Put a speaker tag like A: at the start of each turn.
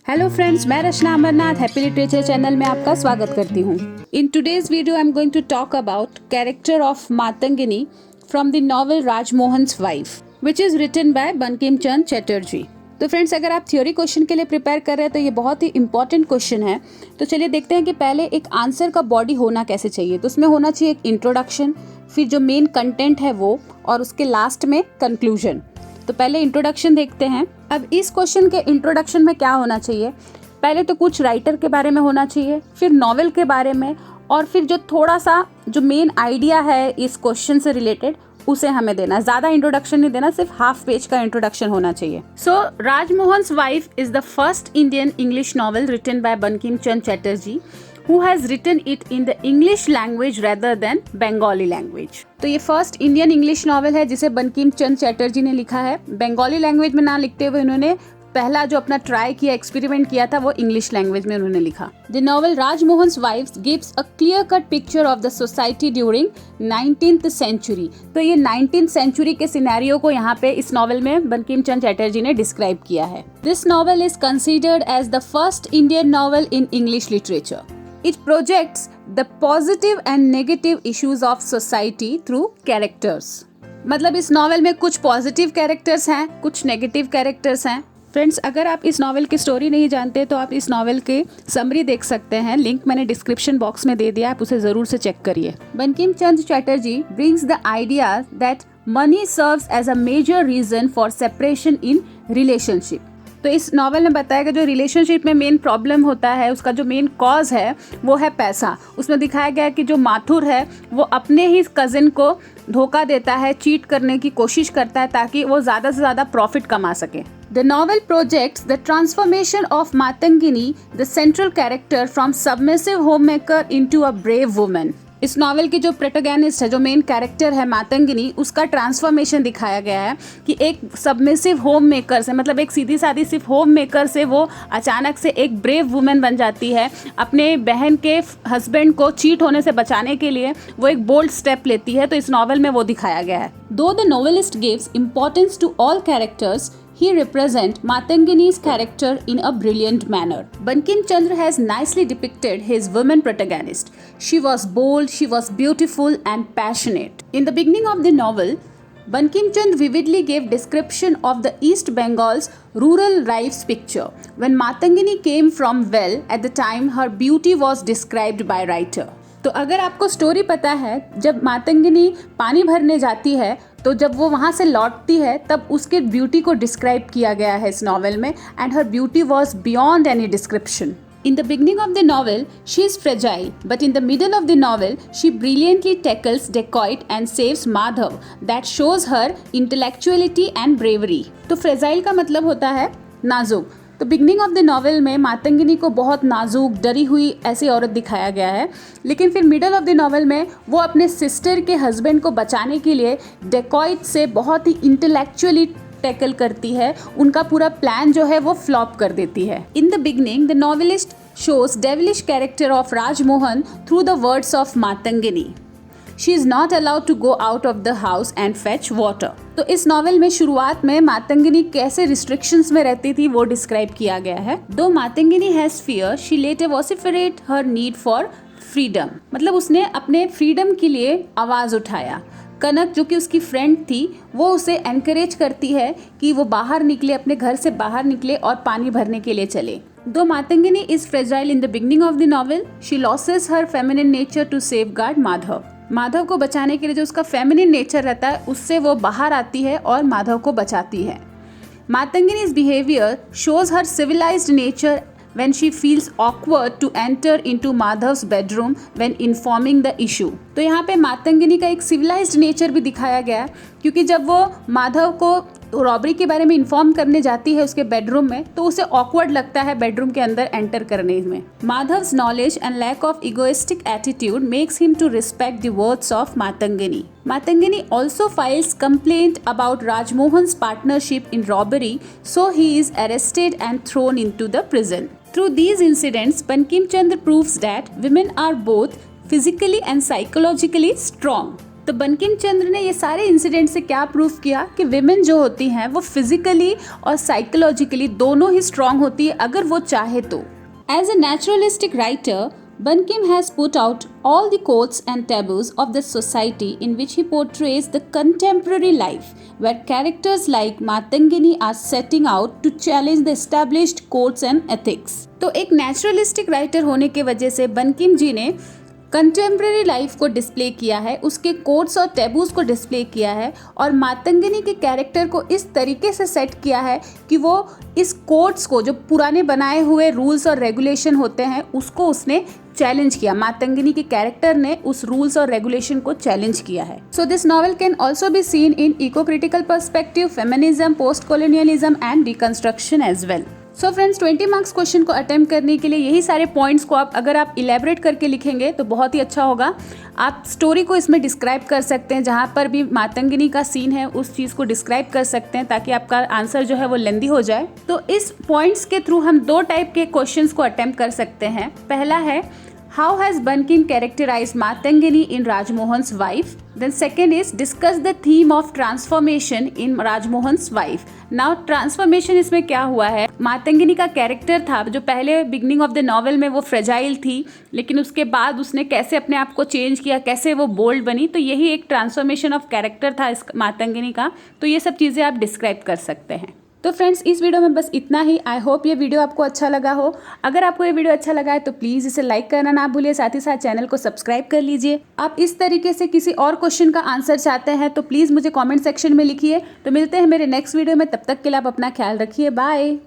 A: Hello friends, मैं Rachna Amarnath happy literature channel में आपका स्वागत करती हूँ। In today's video I am going to talk about character of Matangini from the novel Rajmohan's wife which is written by Bankim Chandra Chatterjee. तो friends, अगर आप थ्योरी क्वेश्चन के लिए प्रिपेयर कर रहे हैं तो ये बहुत ही इंपॉर्टेंट क्वेश्चन है। तो चलिए देखते हैं कि पहले एक आंसर का बॉडी होना कैसे चाहिए। तो उसमें होना चाहिए एक इंट्रोडक्शन, फिर जो मेन कंटेंट है वो, और उसके लास्ट में कंक्लूजन। तो पहले इंट्रोडक्शन देखते हैं। अब इस क्वेश्चन के इंट्रोडक्शन में क्या होना चाहिए? पहले तो कुछ राइटर के बारे में होना चाहिए, फिर नॉवेल के बारे में, और फिर जो थोड़ा सा जो मेन आइडिया है इस क्वेश्चन से रिलेटेड उसे हमें देना। ज़्यादा इंट्रोडक्शन नहीं देना, सिर्फ हाफ पेज का इंट्रोडक्शन होना चाहिए। So Rajmohan's wife is the first Indian English novel written by Bankim Chandra Chatterjee who has written it in the English language rather than Bengali language। तो ये फर्स्ट इंडियन इंग्लिश नॉवेल है जिसे बंकिम चंद्र चटर्जी ने लिखा है। बंगाली लैंग्वेज में ना लिखते हुए उन्होंने पहला जो अपना ट्राई किया, एक्सपेरिमेंट किया था, वो इंग्लिश लैंग्वेज में उन्होंने लिखा। The novel Rajmohan's wife's gives a clear cut picture of the society during 19th century. तो ये 19th सेंचुरी के सिनेरियो को यहाँ पे इस नॉवेल में बंकिम चंद्र चटर्जी ने डिस्क्राइब किया है। This novel is considered as the first Indian novel in English literature. It projects the positive and negative issues of society through characters। मतलब इस नॉवेल में कुछ पॉजिटिव कैरेक्टर्स हैं, कुछ नेगेटिव कैरेक्टर्स हैं। फ्रेंड्स, अगर आप इस नॉवेल की स्टोरी नहीं जानते तो आप इस नॉवेल के समरी देख सकते हैं। लिंक मैंने डिस्क्रिप्शन बॉक्स में दे दिया, आप उसे जरूर से चेक करिए। Bankim Chandra Chatterjee brings the idea that money serves as a major reason for separation in relationship। तो इस नॉवेल में बताया गया जो रिलेशनशिप में मेन प्रॉब्लम होता है, उसका जो मेन कॉज है वो है पैसा। उसमें दिखाया गया कि जो माथुर है वो अपने ही कजिन को धोखा देता है, चीट करने की कोशिश करता है ताकि वो ज़्यादा से ज़्यादा प्रॉफिट कमा सके। The novel projects the transformation of Matangini, the central character, from submissive homemaker into a brave woman। इस नॉवेल की जो प्रोटैगनिस्ट है, जो मेन कैरेक्टर है मातंगिनी, उसका ट्रांसफॉर्मेशन दिखाया गया है कि एक सबमिसिव होम मेकर से, मतलब एक सीधी सादी सिर्फ होम मेकर से वो अचानक से एक ब्रेव वुमेन बन जाती है। अपने बहन के हस्बैंड को चीट होने से बचाने के लिए वो एक बोल्ड स्टेप लेती है। तो इस नॉवेल में वो दिखाया गया है। Though the novelist gives importance to all characters, he represents Matangini's character in a brilliant manner। Bankim Chandra has nicely depicted his woman protagonist। She was bold, she was beautiful and passionate। In the beginning of the novel, Bankim Chandra vividly gave description of the East Bengal's rural life's picture। When Matangini came from well, at the time her beauty was described by writer। तो अगर आपको story पता है, जब मातंगिनी पानी भरने जाती है तो जब वो वहाँ से लौटती है तब उसके ब्यूटी को डिस्क्राइब किया गया है इस नॉवेल में, and her beauty was beyond any description. In the beginning of the novel, she is fragile, but in the middle of the novel, she brilliantly tackles dacoit and saves Madhav। That shows her intellectuality and bravery। तो fragile का मतलब होता है नाजुक। तो beginning of the novel में मातंगिनी को बहुत नाजुक, डरी हुई ऐसी औरत दिखाया गया है, लेकिन फिर मिडल ऑफ द नॉवेल में वो अपने सिस्टर के हस्बैंड को बचाने के लिए डेकॉइट से बहुत ही इंटेलेक्चुअली टैकल करती है। उनका पूरा प्लान जो है वो फ्लॉप कर देती है। In the beginning the novelist shows devilish character of Rajmohan through the words of Matangini. She is not allowed to go out of the house and fetch water। तो इस नॉवेल में शुरुआत में मातंगिनी कैसे रिस्ट्रिक्शंस में रहती थी वो डिस्क्राइब किया गया है। Though Matangini has fear, she later vociferate her need for freedom। मतलब उसने अपने फ्रीडम के लिए आवाज उठाया। कनक जो कि उसकी फ्रेंड थी, वो उसे एनकरेज करती है कि वो बाहर निकले, अपने घर से बाहर निकले और पानी भरने के लिए चले। Though Matangini is fragile in the beginning of the novel, she loses her feminine nature to safeguard Madhav। Madhav को बचाने के लिए जो उसका फेमिनिन नेचर रहता है उससे वो बाहर आती है और माधव को बचाती है। मातंगिनी's behavior shows her civilized nature when she feels awkward to enter into Madhav's bedroom when informing the issue। तो यहाँ पे मातंगिनी का एक सिविलाइज्ड नेचर भी दिखाया गया है, क्योंकि जब वो माधव को रॉबरी के बारे में इन्फॉर्म करने जाती है उसके बेडरूम में, तो उसे ऑकवर्ड लगता है बेडरूम के अंदर एंटर करने में। Madhav's knowledge and lack of egoistic attitude makes him to respect the words of Matangini. Matangini also files complaint about Rajmohan's partnership in robbery, so he is arrested and thrown into the prison। Through these incidents, Bankim Chandra proves that women are both physically and psychologically strong। तो बंकिम चंद्र ने ये सारे incident से क्या prove किया कि women जो होती हैं वो फिजिकली और साइकोलॉजिकली दोनों ही स्ट्रांग होती है अगर वो चाहे तो। As a naturalistic writer, Bankim has put out all the codes and taboos of the society in which he portrays the contemporary life, where characters like Matangini are setting out to challenge the established codes and ethics. तो एक naturalistic writer होने के वजह से बंकिम जी ने contemporary life को display किया है, उसके कोड्स और टेबूज को डिस्प्ले किया है और मातंगिनी के कैरेक्टर को इस तरीके से सेट किया है कि वो इस कोड्स को, जो पुराने बनाए हुए रूल्स और रेगुलेशन होते हैं, उसको उसने चैलेंज किया। मातंगिनी के कैरेक्टर ने उस रूल्स और रेगुलेशन को चैलेंज किया है। So this novel can also be seen in eco critical perspective, feminism, post colonialism and deconstruction as well. So friends, 20 marks question को अटेम्प्ट करने के लिए यही सारे पॉइंट्स को अगर आप इलेबरेट करके लिखेंगे तो बहुत ही अच्छा होगा। आप स्टोरी को इसमें डिस्क्राइब कर सकते हैं, जहाँ पर भी मातंगिनी का सीन है उस चीज़ को डिस्क्राइब कर सकते हैं ताकि आपका आंसर जो है वो लेंदी हो जाए। तो इस पॉइंट्स के थ्रू हम 2 टाइप के क्वेश्चंस को अटेम्प्ट कर सकते हैं। पहला है, how has Bankim characterized Matangini in Rajmohan's wife? Then second is, discuss the theme of transformation in Rajmohan's wife. Now transformation इसमें क्या हुआ है, मातंगिनी का कैरेक्टर था जो पहले बिगनिंग ऑफ द नॉवेल में वो फ्रेजाइल थी, लेकिन उसके बाद उसने कैसे अपने आप को चेंज किया, कैसे वो बोल्ड बनी, तो यही एक ट्रांसफॉर्मेशन ऑफ कैरेक्टर था इस मातंगिनी का। तो ये सब चीज़ें आप डिस्क्राइब कर सकते हैं। तो फ्रेंड्स, इस वीडियो में बस इतना ही। आई होप ये वीडियो आपको अच्छा लगा हो। अगर आपको ये वीडियो अच्छा लगा है तो प्लीज़ इसे लाइक करना ना भूलिए, साथ ही साथ चैनल को सब्सक्राइब कर लीजिए। आप इस तरीके से किसी और क्वेश्चन का आंसर चाहते हैं तो प्लीज़ मुझे कमेंट सेक्शन में लिखिए। तो मिलते हैं मेरे नेक्स्ट वीडियो में, तब तक के लिए आप अपना ख्याल रखिए। बाय।